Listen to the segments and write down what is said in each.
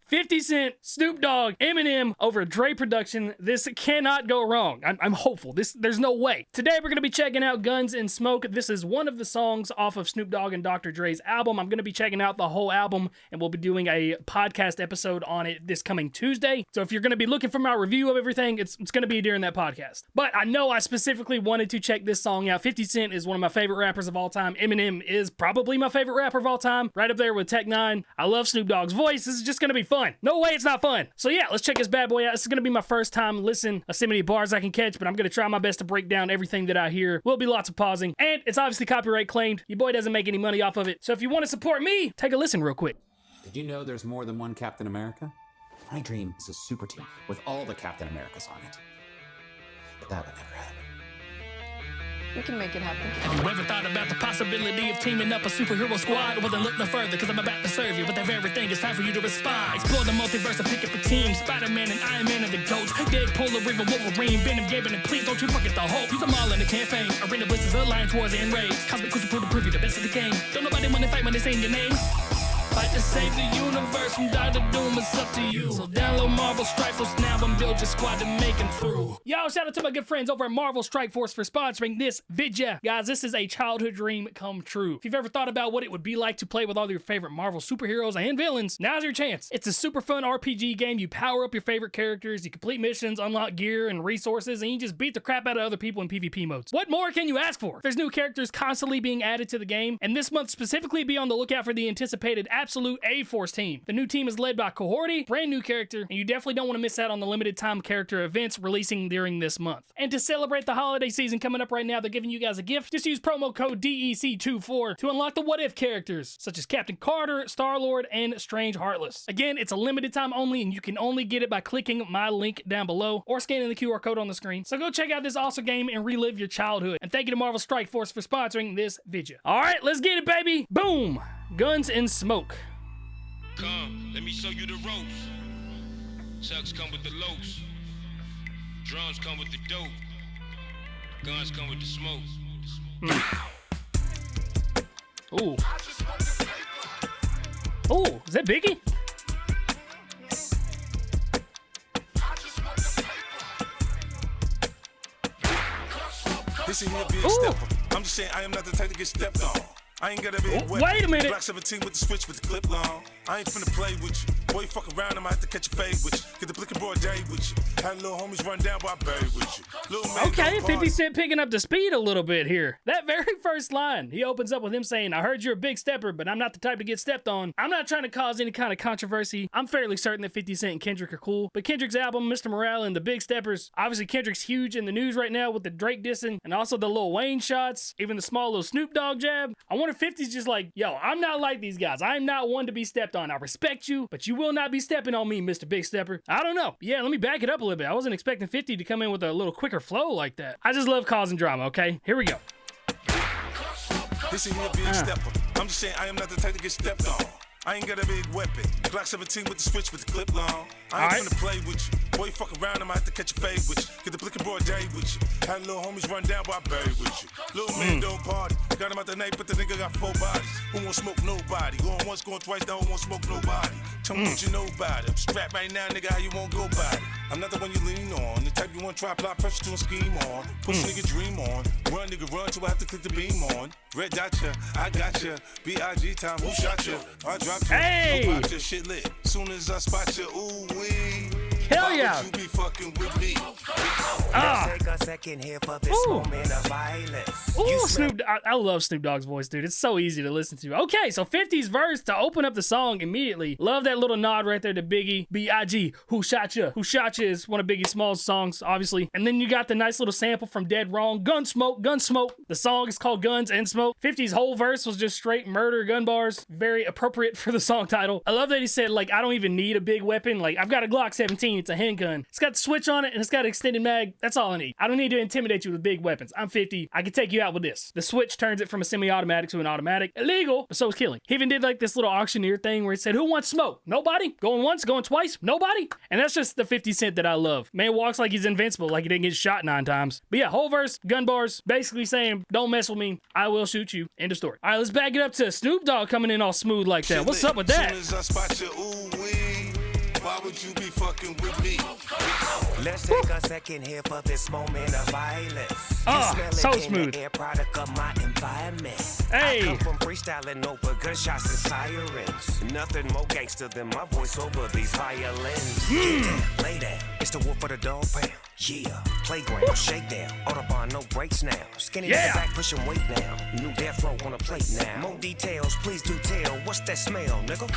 50 Cent, Snoop Dogg, Eminem over Dre production. This cannot go wrong. I'm hopeful. There's no way. Today we're going to be checking out Gunz N Smoke. This is one of the songs off of Snoop Dogg and Dr. Dre's album. I'm going to be checking out the whole album, and we'll be doing a podcast episode on it this coming Tuesday. So if you're going to be looking for my review of everything, it's going to be during that podcast. But I know I specifically wanted to check this song out. 50 Cent is one of my favorite rappers of all time. Eminem is probably my favorite rapper of all time, right up there with Tech 9. I love Snoop Dogg's voice. This is just going to be fun. No way it's not fun. So yeah, let's check this bad boy out. This is going to be my first time listening to see many bars I can catch, but I'm going to try my best to break down everything that I hear. Will be lots of pausing, and it's obviously copyright claimed. Your boy doesn't make any money off of it. So if you want to support me, take a listen real quick. Did you know there's more than one Captain America? My dream is a super team with all the Captain Americas on it. But that would never happen. We can make it happen. Have you ever thought about the possibility of teaming up a superhero squad? Well, then look no further, because I'm about to serve you with that very thing. It's time for you to respond. Explore the multiverse and pick up a team. Spider-Man and Iron Man and the Ghost. Deadpool, or even Wolverine, Venom, Gaben, and please don't you forget the Hulk. Use them all in the campaign. Arena Blitzes, Alliance Wars, and Raids. Cosmic Cruiser, prove you the best of the game. Don't nobody want to fight when they sing your name. Fight to save the universe from Dr. Doom, it's up to you. So download Marvel Strike Force now and build your squad to make them through. Yo, shout out to my good friends over at Marvel Strike Force for sponsoring this video. Guys, this is a childhood dream come true. If you've ever thought about what it would be like to play with all your favorite Marvel superheroes and villains, now's your chance. It's a super fun RPG game. You power up your favorite characters, you complete missions, unlock gear and resources, and you just beat the crap out of other people in PvP modes. What more can you ask for? There's new characters constantly being added to the game, and this month specifically be on the lookout for the anticipated Absolute A-Force team. The new team is led by Cohorty, brand new character, and you definitely don't want to miss out on the limited time character events releasing during this month. And to celebrate the holiday season coming up right now, they're giving you guys a gift. Just use promo code DEC24 to unlock the What If characters, such as Captain Carter, Star-Lord, and Strange Heartless. Again, it's a limited time only, and you can only get it by clicking my link down below or scanning the QR code on the screen. So go check out this awesome game and relive your childhood. And thank you to Marvel Strike Force for sponsoring this video. All right, let's get it, baby. Boom. Gunz N Smoke. Come, let me show you the ropes. Chucks come with the locs. Drums come with the dope. Guns come with the smoke. Ooh. Ooh, is that Biggie? This ain't here be a stepper. I'm just saying I am not the type to get stepped on. I ain't got a big weapon. Wait a minute. Glock 17 with the switch with the clip long. I ain't finna play with you. Boy, you fuck around, I might have to catch a fade with you. Get the blick and broad day with you. Had little homies run down while I buried with you. Little man Okay, don't 50 Cent picking up the speed a little bit here. That very first line, he opens up with him saying, I heard you're a big stepper, but I'm not the type to get stepped on. I'm not trying to cause any kind of controversy. I'm fairly certain that 50 Cent and Kendrick are cool, but Kendrick's album, Mr. Morale and the Big Steppers, obviously Kendrick's huge in the news right now with the Drake dissing, and also the Lil Wayne shots, even the small little Snoop Dogg jab. I wonder if 50's just like, yo, I'm not like these guys. I'm not one to be stepped on. I respect you, but you will not be stepping on me, Mr. Big Stepper. I don't know. Yeah, let me back it up a little bit. I wasn't expecting 50 to come in with a little quicker flow like that. I just love causing drama, okay? Here we go. This ain't here be a stepper. I'm just saying I am not the type to get stepped on. I ain't got a big weapon. Glock 17 with the switch with the clip long. I ain't finna play with you. Boy, you fuck around, I might have to catch a fade with you. Get the blick and broad day with you. Had little homies run down while I buried with you. Little man don't party. Got him out the night, but the nigga got 4 bodies. Who won't smoke nobody? Going once, going twice, don't want smoke nobody. Tell me what you know about it. I'm strapped right now, nigga, how you won't go about it? I'm not the one you lean on. The type you want to try, apply pressure to a scheme on. Push nigga dream on. Run, nigga, run till I have to click the beam on. Red dot ya, I got ya. B.I.G. time, who shot ya? I dropped ya. Hey! Pop your shit lit. Soon as I spot ya, ooh wee. Hell yeah. You be fucking with me. Take a second here for this moment of violence. Ooh, Snoop, I love Snoop Dogg's voice, dude. It's so easy to listen to. Okay, so 50's verse to open up the song immediately. Love that little nod right there to Biggie. B.I.G. Who Shot Ya? Who Shot Ya is one of Biggie's smallest songs, obviously. And then you got the nice little sample from Dead Wrong. Gun Smoke, Gun Smoke. The song is called Gunz N Smoke. 50's whole verse was just straight murder gun bars. Very appropriate for the song title. I love that he said, like, I don't even need a big weapon. Like, I've got a Glock 17. It's a handgun. It's got the switch on it and it's got an extended mag. That's all I need. I don't need to intimidate you with big weapons. I'm 50. I can take you out with this. The switch turns it from a semi-automatic to an automatic. Illegal, but so is killing. He even did like this little auctioneer thing where he said, who wants smoke? Nobody? Going once, going twice? Nobody? And that's just the 50 Cent that I love. Man walks like he's invincible, like he didn't get shot 9 times. But yeah, whole verse, gun bars, basically saying, don't mess with me. I will shoot you. End of story. All right, let's back it up to Snoop Dogg coming in all smooth like that. What's up with that? Soon as I spot you, ooh wee. would you be fucking with me? Let's take a second here for this moment of violence. So In smooth. the air product of my environment. Hey. I come from freestyling over gunshots and sirens. Nothing more gangster than my voice over these violins. Get down, lay down. It's the wolf of the dog pound. Yeah, playground, shakedown. Autobahn, no brakes now. Skinny in the back, pushing weight now. New death row on a plate now. More details, please do tell. What's that smell, nigga?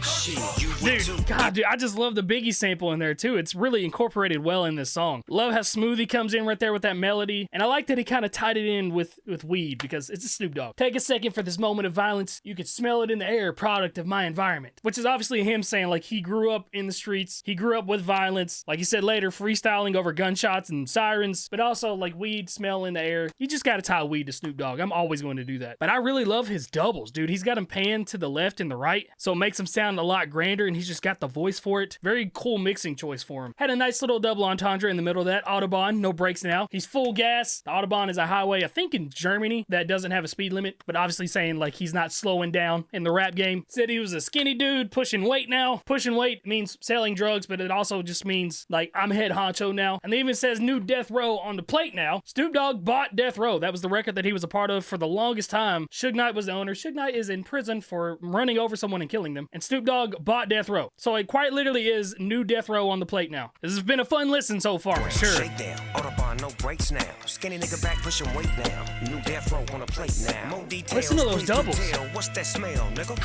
Shit, you would too. Dude, God, dude, I just love the Biggie sample in there too. It's really incorporated well in this song. Love how smooth he comes in right there with that melody, and I like that he kind of tied it in with weed because it's a Snoop Dogg. Take a second for this moment of violence. You can smell it in the air, product of my environment, which is obviously him saying like he grew up in the streets, he grew up with violence, like he said later, freestyling over gunshots and sirens, but also like weed smell in the air. You just gotta tie weed to Snoop Dogg. I'm always going to do that. But I really love his doubles, dude. He's got him panned to the left and the right, so it makes him sound a lot grander, and he's just got the voice for it. Very cool mixing choice for him. Had a nice little double entendre in the middle of that. Autobahn, no brakes now. He's full gas. The Autobahn is a highway, I think in Germany, that doesn't have a speed limit, but obviously saying like he's not slowing down in the rap game. Said he was a skinny dude pushing weight now. Pushing weight means selling drugs, but it also just means like I'm head honcho now. And they even says new Death Row on the plate now. Snoop Dogg bought Death Row. That was the record that he was a part of for the longest time. Suge Knight was the owner. Suge Knight is in prison for running over someone and killing them. And Snoop Dogg bought Death Row. So it quite literally is new Death Row on the plate now. This has been a fun listen so far, for sure. Shakedown, Autobahn, no brakes now. Skinny nigga back pushing weight now. New death row on a plate now. More details, Listen to those please do doubles. tell. What's that smell, nigga?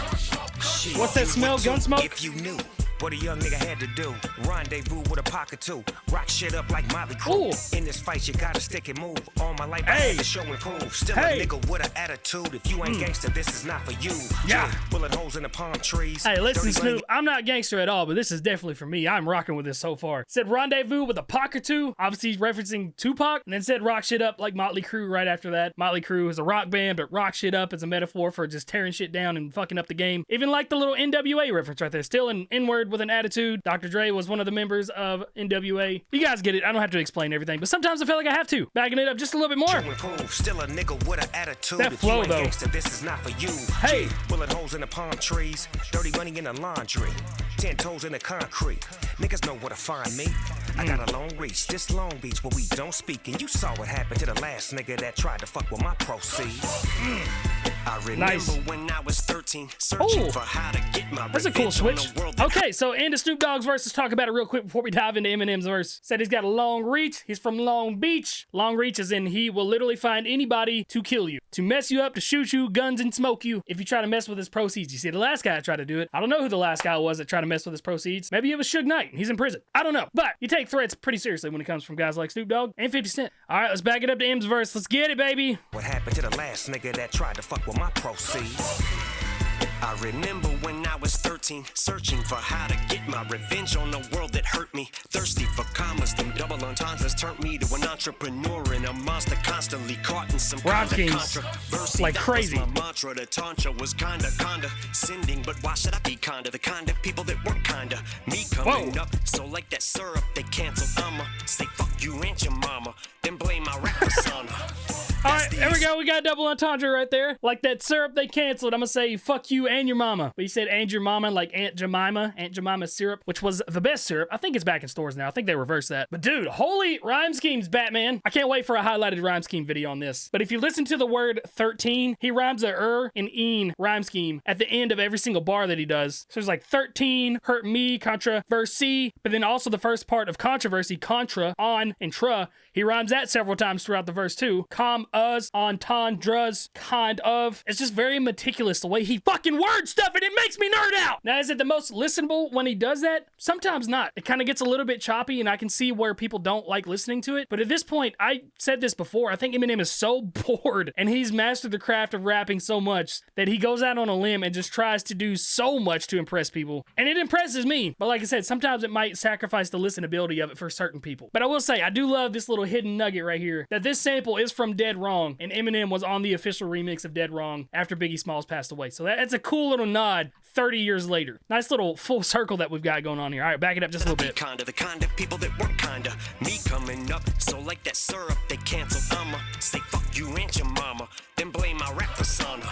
Shit, What's that you smell, would too Gunz Smoke? If you knew what a young nigga had to do. Rendezvous with a pocket too. Rock shit up like Molly Crew. In this fight, you gotta stick and move. All my life I had to show and prove. Still a nigga with an attitude. If you ain't gangster, this is not for you. Yeah. Bullet holes in the palm trees. Hey, listen, Dirty Snoop, money- I'm not gangster at all, but this is definitely for me. I'm rocking with this so far. Said rendezvous with a pocket too. Obviously, he's referencing Tupac. And then said rock shit up like Motley Crue right after that. Motley Crue is a rock band, but rock shit up is a metaphor for just tearing shit down and fucking up the game. Even like the little NWA reference right there. Still an N-word with an attitude. Dr. Dre was one of the members of NWA. You guys get it. I don't have to explain everything, but sometimes I feel like I have to. Backing it up just a little bit more. Still a nigga with an attitude. That If flow, you ain't though. gangster, this is not for you. Hey. Bullet holes in the palm trees. Dirty money in the laundry. 10 toes in the concrete. Niggas know where to find me. I got a long reach. This Long Beach where we don't speak. And you saw what happened to the last nigga that tried to fuck with my proceeds. I remember when I was 13, searching for how to get my That's a cool revenge on switch. the world that Okay, so into Snoop Dogg's verse. Let's talk about it real quick before we dive into Eminem's verse. Said he's got a long reach. He's from Long Beach. Long reach is in he will literally find anybody to kill you, to mess you up, to shoot you, Gunz N Smoke you if you try to mess with his proceeds. You see, the last guy that tried to do it. I don't know who the last guy was that tried to mess with his proceeds. Maybe it was Suge Knight. He's in prison. I don't know. But you take threats pretty seriously when it comes from guys like Snoop Dogg and 50 Cent. All right, let's back it up to M's verse. Let's get it, baby. What happened to the last nigga that tried to fuck with my proceeds? I remember when I was 13, searching for how to get my revenge on the world that hurt me. Thirsty for commas, them double entendres turned me to an entrepreneur and a monster constantly caught in some Rhyme kind of schemes controversy. like That crazy. was my mantra. The tantra was kinda sending, but why should I be kinda? The kind of people that weren't kinda. Me coming up, so like that syrup they canceled. I'ma say fuck you and your mama, then blame my rap persona. All right, there we go. We got double entendre right there. Like that syrup they canceled. I'm going to say fuck you and your mama. But you said and your mama like Aunt Jemima syrup, which was the best syrup. I think it's back in stores now. I think they reversed that. But dude, holy rhyme schemes, Batman. I can't wait for a highlighted rhyme scheme video on this. But if you listen to the word 13, he rhymes a and een rhyme scheme at the end of every single bar that he does. So there's like 13, hurt me, controversy, but then also the first part of controversy, contra, on, and tra. He rhymes that several times throughout the verse too. Us, entendres, kind of. It's just very meticulous the way he fucking word stuff, and it makes me nerd out. Now, is it the most listenable when he does that? Sometimes not. It kind of gets a little bit choppy, and I can see where people don't like listening to it. But at this point, I said this before, I think Eminem is so bored, and he's mastered the craft of rapping so much that he goes out on a limb and just tries to do so much to impress people. And it impresses me. But like I said, sometimes it might sacrifice the listenability of it for certain people. But I will say, I do love this little hidden nugget right here, that this sample is from Dead Wrong, and Eminem was on the official remix of Dead Wrong after Biggie Smalls passed away. So that's a cool little nod 30 years later. Nice little full circle that we've got going on here. All right, back it up just a little bit. The kind of people that weren't kinda. Me coming up, so like that syrup they canceled. I'ma say fuck you and your mama, then blame my rap persona.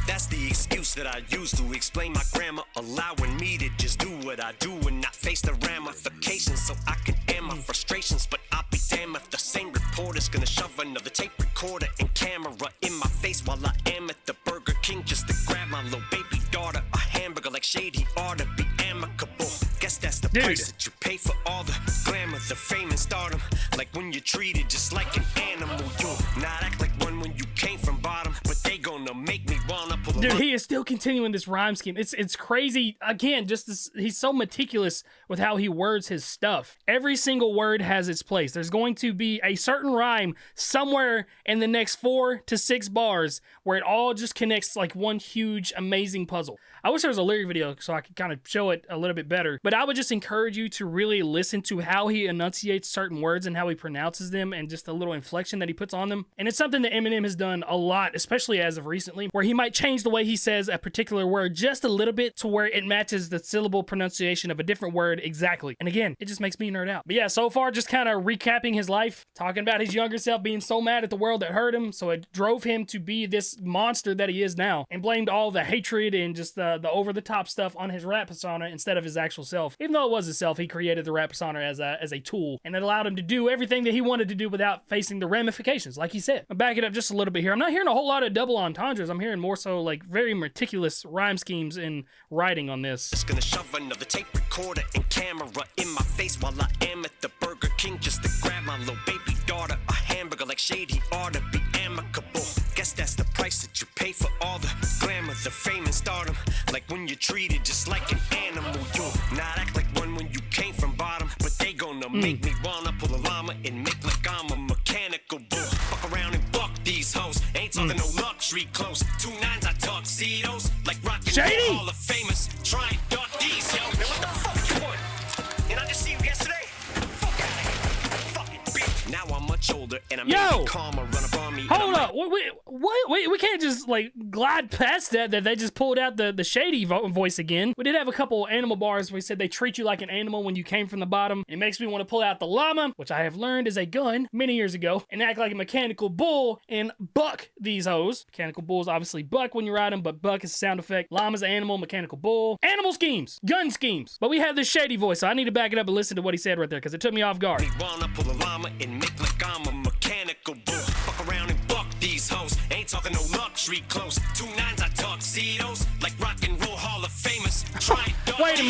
That's the excuse that I use to explain my grammar, allowing me to just do what I do and not face the ramifications, so I can air my frustrations. But I'll be damned if the same reporter's gonna shove another tape recorder and camera in my face while I am at the Burger King just to grab my little baby daughter a hamburger. Like Shady ought to be amicable. Guess that's the price that you pay for all the glamour, the fame and stardom. Like when you're treated just like an animal, you'll not act like one when you came from bottom, but they gonna make me wanna pull a Dude, he is still continuing this rhyme scheme. It's crazy. Again, just this, he's so meticulous with how he words his stuff. Every single word has its place. There's going to be a certain rhyme somewhere in the next 4 to 6 bars where it all just connects like one huge, amazing puzzle. I wish there was a lyric video so I could kind of show it a little bit better, but I would just encourage you to really listen to how he enunciates certain words and how he pronounces them and just the little inflection that he puts on them. And it's something that Eminem has done a lot, especially as of recently, where he might change the way he says a particular word just a little bit to where it matches the syllable pronunciation of a different word exactly. And again, it just makes me nerd out. But yeah, so far just kind of recapping his life, talking about his younger self being so mad at the world that hurt him, so it drove him to be this monster that he is now, and blamed all the hatred and just the over-the-top stuff on his rap persona instead of his actual self. Even though it was his self, he created the rap persona as a tool, and it allowed him to do everything that he wanted to do without facing the ramifications, like he said. I'll back it up just a little bit here. I'm not hearing a whole lot of double entendres. I'm hearing more so like very meticulous rhyme schemes and writing on this. Just gonna shove another tape recorder and camera in my face while I am at the Burger King just to grab my little baby daughter a hamburger. Like Shady ought to be amicable. Guess that's the price that you pay for all the glamour, the fame and stardom. Like when you're treated just like an animal, you'll not act like one when you came from bottom, but they gonna make me wanna pull a llama and make like I'm a mechanical bull. Fuck around and buck these hoes. Ain't talking no luxury clothes. 2 9s I tuxedos like rockin' Shady! Hall of Famous. Try and duck these, yo. Man, what the fuck you want? And I just see you yesterday? Fuck out of here. Fucking bitch. Now I'm much older and I'm maybe calmer, run up on me. Hold up, we can't just like glide past that they just pulled out the Shady voice again. We did have a couple animal bars where he said they treat you like an animal when you came from the bottom. It makes me want to pull out the llama, which I have learned is a gun many years ago, and act like a mechanical bull and buck these hoes. Mechanical bulls obviously buck when you ride them, but buck is a sound effect. Llama's an animal, mechanical bull. Animal schemes, gun schemes. But we have this Shady voice, so I need to back it up and listen to what he said right there because it took me off guard. Me wanna pull a llama and make like I'm a mechanical bull. Fuck around and buck these hoes. Ain't talking no luxury clothes. 2 9s I tuxedos like rock and roll Hall of Famous. Try Wait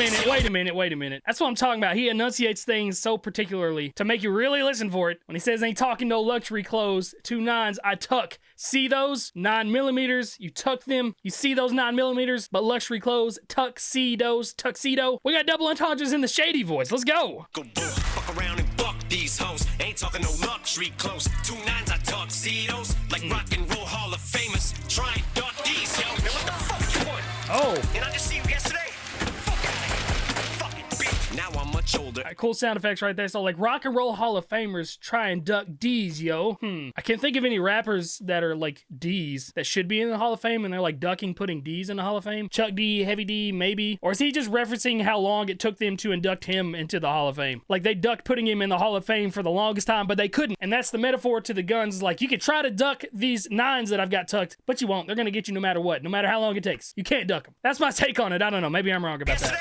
a minute. That's what I'm talking about. He enunciates things so particularly to make you really listen for it. When he says ain't talking no luxury clothes, 2 9s I tuck. See those 9mm? You tuck them. You see those 9mm, but luxury clothes, tuxedos, tuxedo. We got double entendres in the Shady voice. Let's go. Go bull. Fuck around and buck these hoes. Ain't talking no luxury clothes. 2 9s I tuxedos like rock and roll Hall of Famous. Try and duck these, yo. Man, what the fuck you want? Oh. And I just see you yesterday? Fuck out of here. Fucking bitch. Now I'm much older. All right, cool sound effects right there. So like rock and roll Hall of Famers try and duck D's, yo. I can't think of any rappers that are like D's that should be in the Hall of Fame and they're like ducking putting D's in the Hall of Fame. Chuck D, Heavy D, maybe. Or is he just referencing how long it took them to induct him into the Hall of Fame? Like they ducked putting him in the Hall of Fame for the longest time, but they couldn't. And that's the metaphor to the Guns. Like you could try to duck these 9s that I've got tucked, but you won't. They're gonna get you no matter what, no matter how long it takes. You can't duck them. That's my take on it. I don't know. Maybe I'm wrong about that.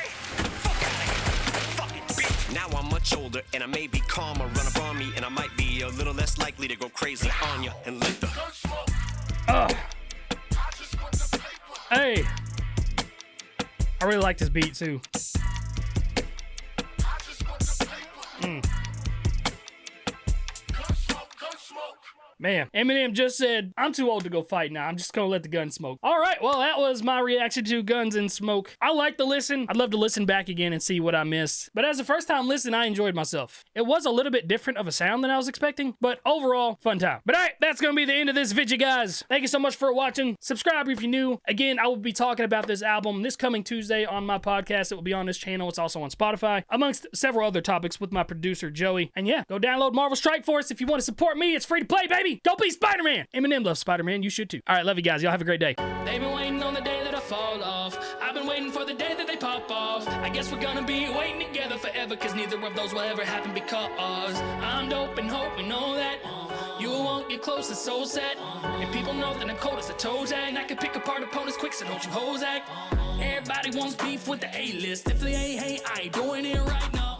Now I'm much older and I may be calmer, run up on me and I might be a little less likely to go crazy on you and let the Hey, I really like this beat too. Man, Eminem just said, I'm too old to go fight now. I'm just gonna let the gun smoke. All right, well, that was my reaction to Gunz N Smoke. I like the listen. I'd love to listen back again and see what I missed. But as a first time listen, I enjoyed myself. It was a little bit different of a sound than I was expecting, but overall, fun time. But all right, that's gonna be the end of this video, guys. Thank you so much for watching. Subscribe if you're new. Again, I will be talking about this album this coming Tuesday on my podcast. It will be on this channel. It's also on Spotify, amongst several other topics with my producer, Joey. And yeah, go download Marvel Strike Force if you want to support me. It's free to play, baby. Go be Spider-Man. Eminem loves Spider-Man. You should too. All right, love you guys. Y'all have a great day. They've been waiting on the day that I fall off. I've been waiting for the day that they pop off. I guess we're gonna be waiting together forever, cause neither of those will ever happen because I'm dope and hope we know that. You won't get close, it's so sad. And people know that I'm cold as a toe tag. And I can pick apart opponents quick, so don't you hoes act. Everybody wants beef with the A-list. If they ain't hate, I ain't doing it right now.